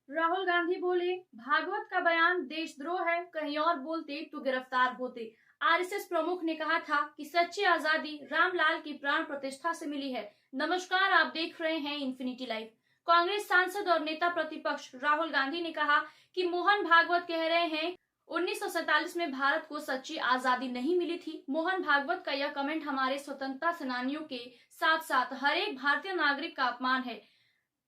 राहुल गांधी बोले, भागवत का बयान देशद्रोह है, कहीं और बोलते तो गिरफ्तार होते। आरएसएस प्रमुख ने कहा था कि सच्ची आजादी रामलाल की प्राण प्रतिष्ठा से मिली है। नमस्कार, आप देख रहे हैं इन्फिनिटी लाइव। कांग्रेस सांसद और नेता प्रतिपक्ष राहुल गांधी ने कहा कि मोहन भागवत कह रहे हैं 1947 में भारत को सच्ची आजादी नहीं मिली थी। मोहन भागवत का यह कमेंट हमारे स्वतंत्रता सेनानियों के साथ साथ हर एक भारतीय नागरिक का अपमान है।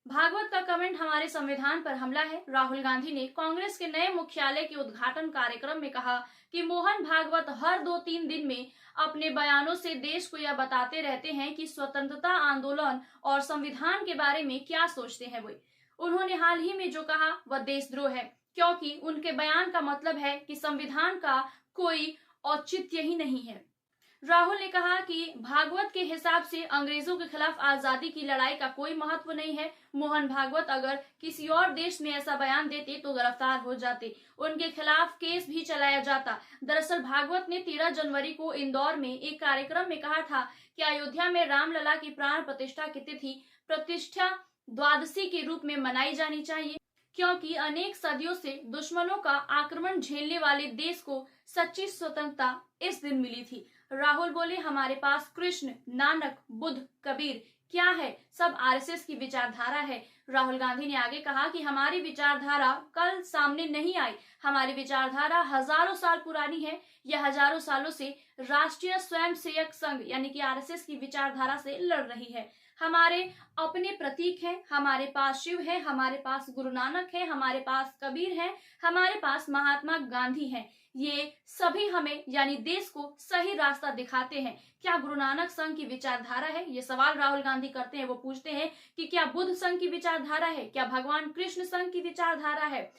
भागवत का कमेंट हमारे संविधान पर हमला है। राहुल गांधी ने कांग्रेस के नए मुख्यालय के उद्घाटन कार्यक्रम में कहा कि मोहन भागवत हर 2-3 दिन में अपने बयानों से देश को यह बताते रहते हैं कि स्वतंत्रता आंदोलन और संविधान के बारे में क्या सोचते हैं वो। उन्होंने हाल ही में जो कहा वह देशद्रोह है, क्योंकि उनके बयान का मतलब है कि संविधान का कोई औचित्य ही नहीं है। राहुल ने कहा कि भागवत के हिसाब से अंग्रेजों के खिलाफ आजादी की लड़ाई का कोई महत्व नहीं है। मोहन भागवत अगर किसी और देश में ऐसा बयान देते तो गिरफ्तार हो जाते, उनके खिलाफ केस भी चलाया जाता। दरअसल भागवत ने 13 जनवरी को इंदौर में एक कार्यक्रम में कहा था कि अयोध्या में रामलला की प्राण प्रतिष्ठा की तिथि प्रतिष्ठा द्वादशी के रूप में मनाई जानी चाहिए, क्योंकि अनेक सदियों से दुश्मनों का आक्रमण झेलने वाले देश को सच्ची स्वतंत्रता इस दिन मिली थी। राहुल बोले, हमारे पास कृष्ण, नानक, बुद्ध, कबीर क्या है? सब आरएसएस की विचारधारा है। राहुल गांधी ने आगे कहा कि हमारी विचारधारा कल सामने नहीं आई, हमारी विचारधारा हजारों साल पुरानी है। यह हजारों सालों से राष्ट्रीय स्वयंसेवक संघ यानी कि आरएसएस की विचारधारा से लड़ रही है। हमारे अपने प्रतीक हैं, हमारे पास शिव है, हमारे पास गुरु नानक है, हमारे पास कबीर है, हमारे पास महात्मा गांधी है। ये सभी हमें यानी देश को सही रास्ता दिखाते हैं। क्या गुरु नानक संघ की विचारधारा है? ये सवाल राहुल गांधी करते हैं। वो पूछते हैं कि क्या बुद्ध संघ की विचारधारा है, क्या भगवान कृष्ण संघ की विचारधारा है?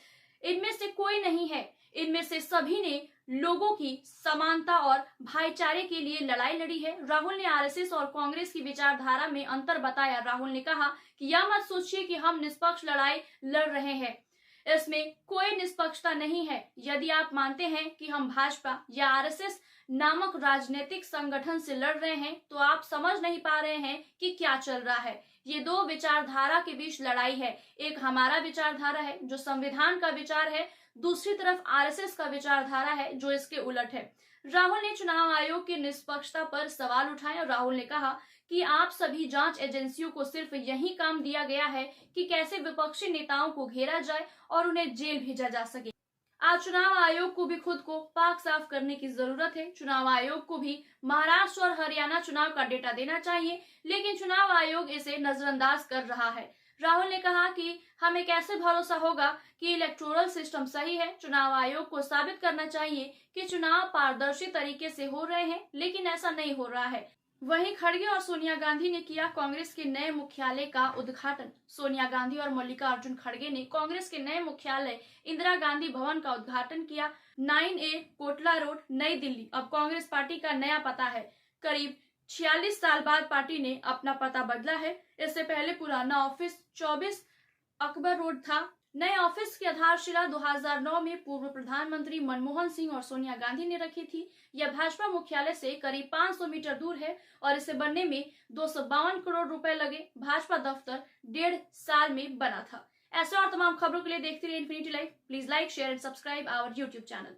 इनमें से कोई नहीं है। इनमें से सभी ने लोगों की समानता और भाईचारे के लिए लड़ाई लड़ी है। राहुल ने आरएसएस और कांग्रेस की विचारधारा में अंतर बताया। राहुल ने कहा कि यह मत सोचिए कि हम निष्पक्ष लड़ाई लड़ रहे हैं, इसमें कोई निष्पक्षता नहीं है। यदि आप मानते हैं कि हम भाजपा या आरएसएस नामक राजनीतिक संगठन से लड़ रहे हैं तो आप समझ नहीं पा रहे हैं कि क्या चल रहा है। ये दो विचारधारा के बीच लड़ाई है। एक हमारा विचारधारा है जो संविधान का विचार है, दूसरी तरफ आरएसएस का विचारधारा है जो इसके उलट है। राहुल ने चुनाव आयोग की निष्पक्षता पर सवाल उठाए और राहुल ने कहा कि आप सभी जांच एजेंसियों को सिर्फ यही काम दिया गया है कि कैसे विपक्षी नेताओं को घेरा जाए और उन्हें जेल भेजा जा सके। आज चुनाव आयोग को भी खुद को पाक साफ करने की जरूरत है। चुनाव आयोग को भी महाराष्ट्र और हरियाणा चुनाव का डेटा देना चाहिए, लेकिन चुनाव आयोग इसे नजरअंदाज कर रहा है। राहुल ने कहा कि हमें कैसे भरोसा होगा कि इलेक्टोरल सिस्टम सही है। चुनाव आयोग को साबित करना चाहिए कि चुनाव पारदर्शी तरीके से हो रहे हैं, लेकिन ऐसा नहीं हो रहा है। वहीं खड़गे और सोनिया गांधी ने किया कांग्रेस के नए मुख्यालय का उद्घाटन। सोनिया गांधी और मल्लिकार्जुन खड़गे ने कांग्रेस के नए मुख्यालय इंदिरा गांधी भवन का उद्घाटन किया। 9A कोटला रोड, नई दिल्ली अब कांग्रेस पार्टी का नया पता है। करीब 46 साल बाद पार्टी ने अपना पता बदला है। इससे पहले पुराना ऑफिस 24 अकबर रोड था। नए ऑफिस की आधारशिला 2009 में पूर्व प्रधानमंत्री मनमोहन सिंह और सोनिया गांधी ने रखी थी। यह भाजपा मुख्यालय से करीब 500 मीटर दूर है और इसे बनने में 252 करोड़ रुपए लगे। भाजपा दफ्तर 1.5 साल में बना था। ऐसे और तमाम खबरों के लिए देखते रहिए infinity live. Please like, share and subscribe our YouTube channel.